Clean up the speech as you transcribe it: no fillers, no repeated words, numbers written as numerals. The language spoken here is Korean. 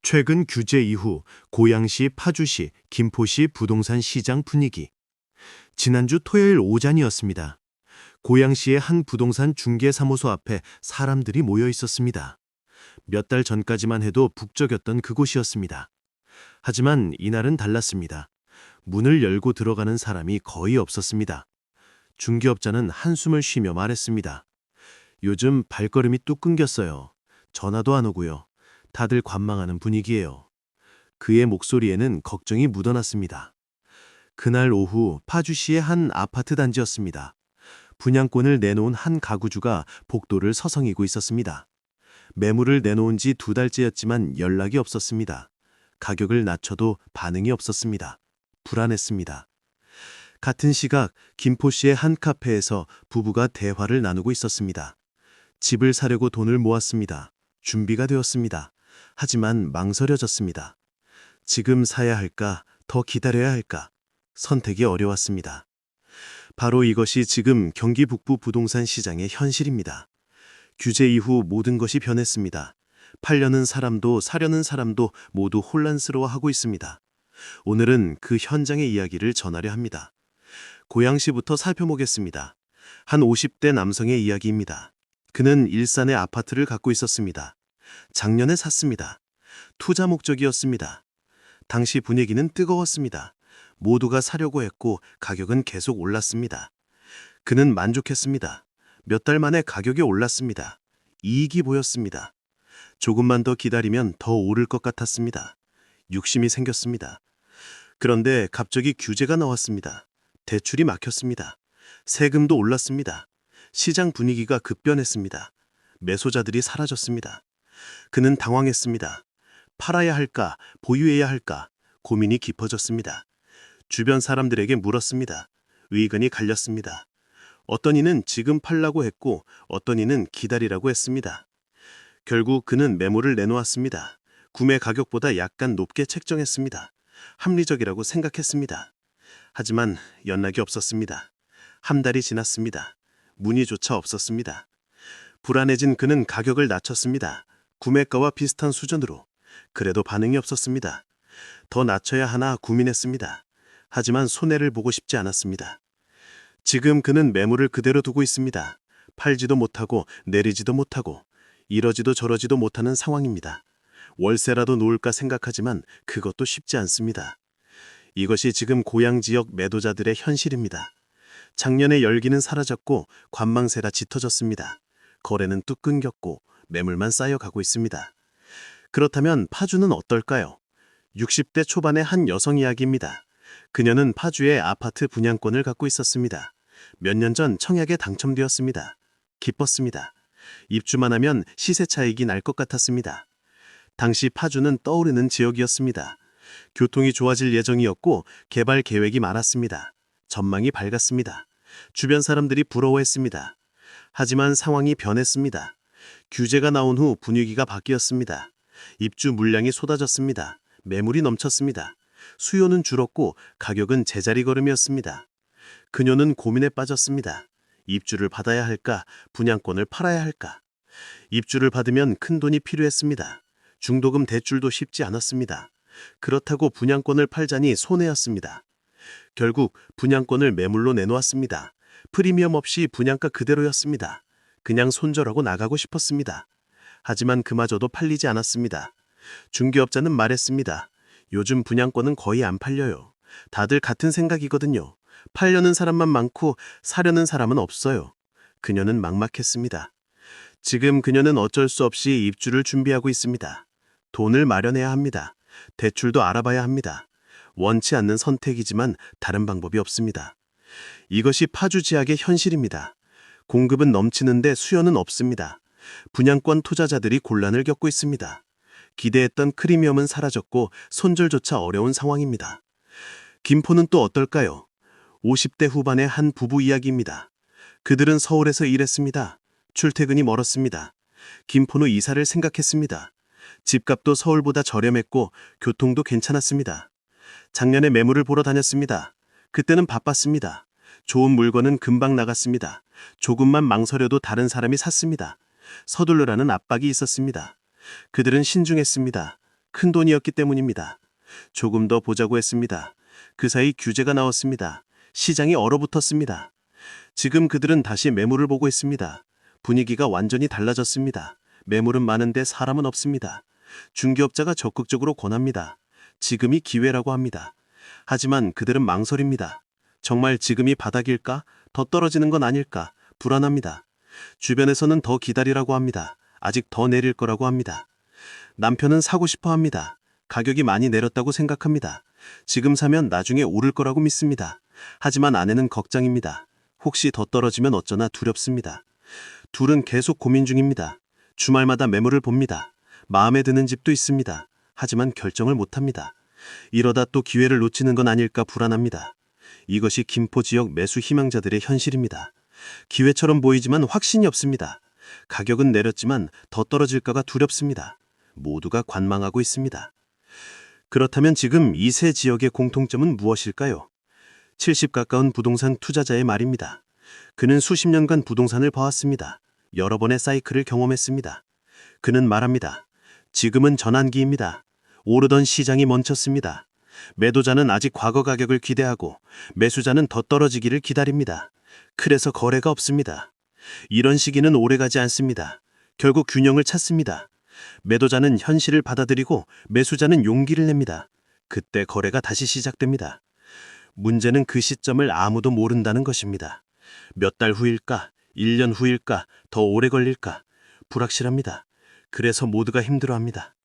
최근 규제 이후 고양시, 파주시, 김포시 부동산 시장 분위기. 지난주 토요일 오전이었습니다. 고양시의 한 부동산 중개사무소 앞에 사람들이 모여 있었습니다. 몇 달 전까지만 해도 북적였던 그곳이었습니다. 하지만 이날은 달랐습니다. 문을 열고 들어가는 사람이 거의 없었습니다. 중개업자는 한숨을 쉬며 말했습니다. 요즘 발걸음이 뚝 끊겼어요. 전화도 안 오고요. 다들 관망하는 분위기예요. 그의 목소리에는 걱정이 묻어났습니다. 그날 오후 파주시의 한 아파트 단지였습니다. 분양권을 내놓은 한 가구주가 복도를 서성이고 있었습니다. 매물을 내놓은 지 2달째였지만 연락이 없었습니다. 가격을 낮춰도 반응이 없었습니다. 불안했습니다. 같은 시각 김포시의 한 카페에서 부부가 대화를 나누고 있었습니다. 집을 사려고 돈을 모았습니다. 준비가 되었습니다. 하지만 망설여졌습니다. 지금 사야 할까, 더 기다려야 할까? 선택이 어려웠습니다. 바로 이것이 지금 경기 북부 부동산 시장의 현실입니다. 규제 이후 모든 것이 변했습니다. 팔려는 사람도 사려는 사람도 모두 혼란스러워하고 있습니다. 오늘은 그 현장의 이야기를 전하려 합니다. 고양시부터 살펴보겠습니다. 한 50대 남성의 이야기입니다. 그는 일산에 아파트를 갖고 있었습니다. 작년에 샀습니다. 투자 목적이었습니다. 당시 분위기는 뜨거웠습니다. 모두가 사려고 했고 가격은 계속 올랐습니다. 그는 만족했습니다. 몇 달 만에 가격이 올랐습니다. 이익이 보였습니다. 조금만 더 기다리면 더 오를 것 같았습니다. 욕심이 생겼습니다. 그런데 갑자기 규제가 나왔습니다. 대출이 막혔습니다. 세금도 올랐습니다. 시장 분위기가 급변했습니다. 매수자들이 사라졌습니다. 그는 당황했습니다. 팔아야 할까, 보유해야 할까, 고민이 깊어졌습니다. 주변 사람들에게 물었습니다. 의견이 갈렸습니다. 어떤 이는 지금 팔라고 했고 어떤 이는 기다리라고 했습니다. 결국 그는 매물을 내놓았습니다. 구매 가격보다 약간 높게 책정했습니다. 합리적이라고 생각했습니다. 하지만 연락이 없었습니다. 한 달이 지났습니다. 문의조차 없었습니다. 불안해진 그는 가격을 낮췄습니다. 구매가와 비슷한 수준으로. 그래도 반응이 없었습니다. 더 낮춰야 하나 고민했습니다. 하지만 손해를 보고 싶지 않았습니다. 지금 그는 매물을 그대로 두고 있습니다. 팔지도 못하고 내리지도 못하고 이러지도 저러지도 못하는 상황입니다. 월세라도 놓을까 생각하지만 그것도 쉽지 않습니다. 이것이 지금 고양 지역 매도자들의 현실입니다. 작년에 열기는 사라졌고 관망세가 짙어졌습니다. 거래는 뚝 끊겼고 매물만 쌓여가고 있습니다. 그렇다면 파주는 어떨까요? 60대 초반의 한 여성 이야기입니다. 그녀는 파주에 아파트 분양권을 갖고 있었습니다. 몇 년 전 청약에 당첨되었습니다. 기뻤습니다. 입주만 하면 시세 차익이 날 것 같았습니다. 당시 파주는 떠오르는 지역이었습니다. 교통이 좋아질 예정이었고 개발 계획이 많았습니다. 전망이 밝았습니다. 주변 사람들이 부러워했습니다. 하지만 상황이 변했습니다. 규제가 나온 후 분위기가 바뀌었습니다. 입주 물량이 쏟아졌습니다. 매물이 넘쳤습니다. 수요는 줄었고 가격은 제자리 걸음이었습니다. 그녀는 고민에 빠졌습니다. 입주를 받아야 할까, 분양권을 팔아야 할까? 입주를 받으면 큰 돈이 필요했습니다. 중도금 대출도 쉽지 않았습니다. 그렇다고 분양권을 팔자니 손해였습니다. 결국 분양권을 매물로 내놓았습니다. 프리미엄 없이 분양가 그대로였습니다. 그냥 손절하고 나가고 싶었습니다. 하지만 그마저도 팔리지 않았습니다. 중개업자는 말했습니다. 요즘 분양권은 거의 안 팔려요. 다들 같은 생각이거든요. 팔려는 사람만 많고 사려는 사람은 없어요. 그녀는 막막했습니다. 지금 그녀는 어쩔 수 없이 입주를 준비하고 있습니다. 돈을 마련해야 합니다. 대출도 알아봐야 합니다. 원치 않는 선택이지만 다른 방법이 없습니다. 이것이 파주 지역의 현실입니다. 공급은 넘치는데 수요는 없습니다. 분양권 투자자들이 곤란을 겪고 있습니다. 기대했던 프리미엄은 사라졌고 손절조차 어려운 상황입니다. 김포는 또 어떨까요? 50대 후반의 한 부부 이야기입니다. 그들은 서울에서 일했습니다. 출퇴근이 멀었습니다. 김포로 이사를 생각했습니다. 집값도 서울보다 저렴했고 교통도 괜찮았습니다. 작년에 매물을 보러 다녔습니다. 그때는 바빴습니다. 좋은 물건은 금방 나갔습니다. 조금만 망설여도 다른 사람이 샀습니다. 서둘러라는 압박이 있었습니다. 그들은 신중했습니다. 큰 돈이었기 때문입니다. 조금 더 보자고 했습니다. 그 사이 규제가 나왔습니다. 시장이 얼어붙었습니다. 지금 그들은 다시 매물을 보고 있습니다. 분위기가 완전히 달라졌습니다. 매물은 많은데 사람은 없습니다. 중개업자가 적극적으로 권합니다. 지금이 기회라고 합니다. 하지만 그들은 망설입니다. 정말 지금이 바닥일까? 더 떨어지는 건 아닐까? 불안합니다. 주변에서는 더 기다리라고 합니다. 아직 더 내릴 거라고 합니다. 남편은 사고 싶어 합니다. 가격이 많이 내렸다고 생각합니다. 지금 사면 나중에 오를 거라고 믿습니다. 하지만 아내는 걱정입니다. 혹시 더 떨어지면 어쩌나 두렵습니다. 둘은 계속 고민 중입니다. 주말마다 매물을 봅니다. 마음에 드는 집도 있습니다. 하지만 결정을 못합니다. 이러다 또 기회를 놓치는 건 아닐까 불안합니다. 이것이 김포 지역 매수 희망자들의 현실입니다. 기회처럼 보이지만 확신이 없습니다. 가격은 내렸지만 더 떨어질까가 두렵습니다. 모두가 관망하고 있습니다. 그렇다면 지금 이 세 지역의 공통점은 무엇일까요? 70 가까운 부동산 투자자의 말입니다. 그는 수십 년간 부동산을 봐왔습니다. 여러 번의 사이클을 경험했습니다. 그는 말합니다. 지금은 전환기입니다. 오르던 시장이 멈췄습니다. 매도자는 아직 과거 가격을 기대하고 매수자는 더 떨어지기를 기다립니다. 그래서 거래가 없습니다. 이런 시기는 오래가지 않습니다. 결국 균형을 찾습니다. 매도자는 현실을 받아들이고 매수자는 용기를 냅니다. 그때 거래가 다시 시작됩니다. 문제는 그 시점을 아무도 모른다는 것입니다. 몇 달 후일까? 1년 후일까? 더 오래 걸릴까? 불확실합니다. 그래서 모두가 힘들어합니다.